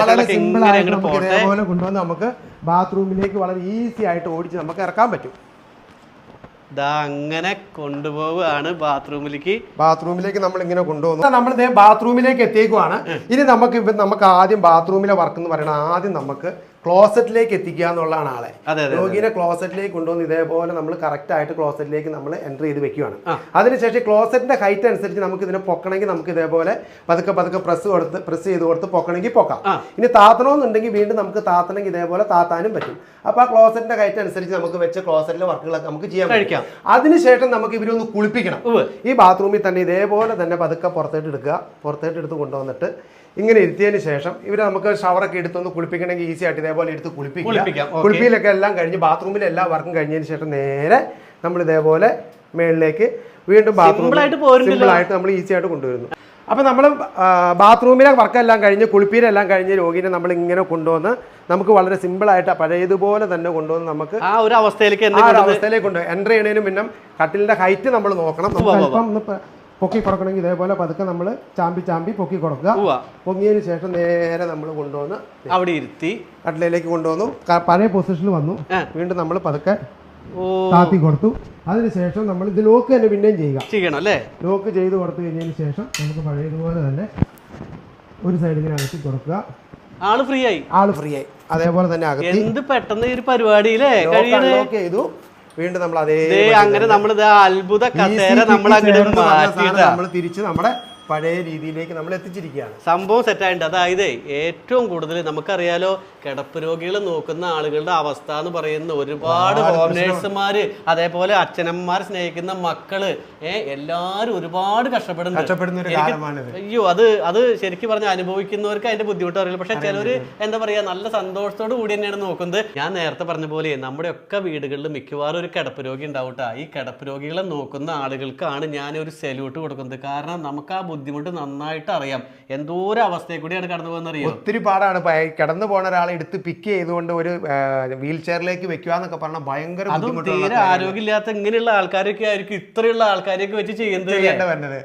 വളരെ സിമ്പിൾ ആയിട്ട് നമുക്ക് ഇതേപോലെ കൊണ്ടുവന്ന് നമുക്ക് ബാത്റൂമിലേക്ക് വളരെ ഈസി ആയിട്ട് ഓടിച്ച് നമുക്ക് ഇറക്കാൻ പറ്റും. അങ്ങനെ കൊണ്ടുപോവുകയാണ് ബാത്റൂമിലേക്ക് നമ്മൾ ഇങ്ങനെ കൊണ്ടുപോകുന്നു. നമ്മൾ ബാത്റൂമിലേക്ക് എത്തിയേക്കുവാണ്. ഇനി നമുക്ക് ആദ്യം ബാത്റൂമിലെ വർക്ക് എന്ന് പറയുന്നത് ആദ്യം നമുക്ക് ക്ലോസറ്റിലേക്ക് എത്തിക്കുക എന്നുള്ളതാണ് ആളെ. രോഗിനെ ക്ലോസറ്റിലേക്ക് കൊണ്ടുവന്ന് ഇതേപോലെ നമ്മൾ കറക്റ്റ് ആയിട്ട് ക്ലോസറ്റിലേക്ക് നമ്മൾ എൻ്റർ ചെയ്ത് വെക്കുകയാണ്. അതിനുശേഷം ക്ലോസറ്റിന്റെ ഹൈറ്റ് അനുസരിച്ച് നമുക്ക് ഇതിനെ പൊക്കണമെങ്കിൽ നമുക്ക് ഇതേപോലെ പതുക്കെ പ്രസ് ചെയ്ത് കൊടുത്ത് പൊക്കണമെങ്കിൽ പൊക്കാം. ഇനി താത്തണമെന്നുണ്ടെങ്കിൽ വീണ്ടും നമുക്ക് താത്തണമെങ്കിൽ ഇതേപോലെ താത്താനും പറ്റും. അപ്പൊ ആ ക്ലോസറ്റിന്റെ ഹൈറ്റ് അനുസരിച്ച് നമുക്ക് വെച്ച ക്ലോസറ്റിലെ വർക്കുകളൊക്കെ നമുക്ക് ചെയ്യാൻ കഴിയും. അതിനുശേഷം നമുക്ക് ഇവരൊന്ന് കുളിപ്പിക്കണം. ഈ ബാത്റൂമിൽ തന്നെ ഇതേപോലെ തന്നെ പതുക്കെ പുറത്തേട്ട് എടുത്ത് കൊണ്ടുവന്നിട്ട് ഇങ്ങനെ ഇരുത്തിയതിന് ശേഷം ഇവരെ നമുക്ക് ഷവറൊക്കെ എടുത്തൊന്ന് കുളിപ്പിക്കണമെങ്കിൽ ഈസി ആയിട്ട് ഇതേപോലെ എടുത്ത് കുളിപ്പിക്കാം. കുളിപ്പിയിലൊക്കെ എല്ലാം കഴിഞ്ഞ് ബാത്റൂമിലെ എല്ലാ വർക്കും കഴിഞ്ഞതിന് ശേഷം നേരെ നമ്മൾ ഇതേപോലെ മേളിലേക്ക് വീണ്ടും സിമ്പിളായിട്ട് നമ്മൾ ഈസി ആയിട്ട് കൊണ്ടുവരുന്നു. അപ്പം നമ്മൾ ബാത്റൂമിലെ വർക്കെല്ലാം കഴിഞ്ഞ് കുളിപ്പീരെല്ലാം കഴിഞ്ഞ് രോഗിനെ നമ്മൾ ഇങ്ങനെ കൊണ്ടുവന്ന് നമുക്ക് വളരെ സിമ്പിളായിട്ട് പഴയതുപോലെ തന്നെ കൊണ്ടുവന്ന് നമുക്ക് ആ ഒരു അവസ്ഥയിലേക്ക് കൊണ്ടുപോകും. എൻ്റർ ചെയ്യണതിന് പിന്നെ കട്ടിലിന്റെ ഹൈറ്റ് നമ്മൾ നോക്കണം. പൊക്കി കൊടുക്കണമെങ്കിൽ ഇതേപോലെ പതുക്കെ നമ്മൾ ചാമ്പി പൊക്കി കൊടുക്കുക. പൊങ്ങിയതിന് ശേഷം നേരെ നമ്മൾ കൊണ്ടുവന്ന് അവിടെ ഇരുത്തി കട്ടിലേക്ക് കൊണ്ടുവന്നു. പഴയ പൊസിഷനിൽ വന്നു. വീണ്ടും നമ്മൾ പതുക്കെ താത്തി കൊടുത്തു. അതിനുശേഷം നമ്മൾ ഇത് ലോക്ക് തന്നെ പിന്നെയും ചെയ്യണം അല്ലേ. ലോക്ക് ചെയ്ത് കൊടുത്തു കഴിഞ്ഞതിന് ശേഷം നമുക്ക് പഴയതുപോലെ തന്നെ ഒരു സൈഡിൽ അകത്തി കൊടുക്കുക. ആള് ഫ്രീ ആയി. അതേപോലെ തന്നെ എന്ത് പെട്ടെന്ന് ഈ ഒരു പരിപാടിയിലെ ലോക്ക് ചെയ്തു. വീണ്ടും നമ്മൾ അങ്ങനെ നമ്മൾ അത്ഭുത കസേര നമ്മൾ തിരിച്ച് നമ്മുടെ പഴയ രീതിയിലേക്ക് നമ്മൾ എത്തിച്ചിരിക്കുകയാണ്. സംഭവം സെറ്റായിട്ടുണ്ട്. അതായത് ഏറ്റവും കൂടുതൽ നമുക്കറിയാലോ കിടപ്പ് രോഗികൾ നോക്കുന്ന ആളുകളുടെ അവസ്ഥ എന്ന് പറയുന്ന ഒരുപാട് ഹോം നേഴ്സുമാര് അതേപോലെ അച്ഛനമ്മമാർ സ്നേഹിക്കുന്ന മക്കള് എല്ലാരും ഒരുപാട് കഷ്ടപ്പെടുന്നു. അയ്യോ അത് ശരിക്കും പറഞ്ഞ അനുഭവിക്കുന്നവർക്ക് അതിന്റെ ബുദ്ധിമുട്ട് അറിയില്ല. പക്ഷെ ചിലര് എന്താ പറയാ നല്ല സന്തോഷത്തോടു കൂടി തന്നെയാണ് നോക്കുന്നത്. ഞാൻ നേരത്തെ പറഞ്ഞ പോലെ നമ്മുടെ ഒക്കെ വീടുകളിൽ മിക്കവാറും ഒരു കിടപ്പ് രോഗി ഉണ്ടാവട്ടെ. ഈ കിടപ്പ് രോഗികളെ നോക്കുന്ന ആളുകൾക്കാണ് ഞാൻ ഒരു സല്യൂട്ട് കൊടുക്കുന്നത്. കാരണം നമുക്ക് ആ ബുദ്ധിമുട്ട് നന്നായിട്ട് അറിയാം. എന്തോരം അവസ്ഥയെ കൂടിയാണ് കടന്നു പോകുന്നത് അറിയാം. ഒത്തിരി പാടാണ്. കടന്നു പോണ ഒരാളെ എടുത്ത് പിക്ക് ചെയ്തുകൊണ്ട് ഒരു വീൽ ചെയറിലേക്ക് വെക്കുക എന്നൊക്കെ പറഞ്ഞാൽ ഭയങ്കര തീരെ ആരോഗ്യമില്ലാത്ത ഇങ്ങനെയുള്ള ആൾക്കാരൊക്കെ ആയിരിക്കും ഇത്രയുള്ള ആൾക്കാരെയൊക്കെ വെച്ച് ചെയ്യുന്നത്.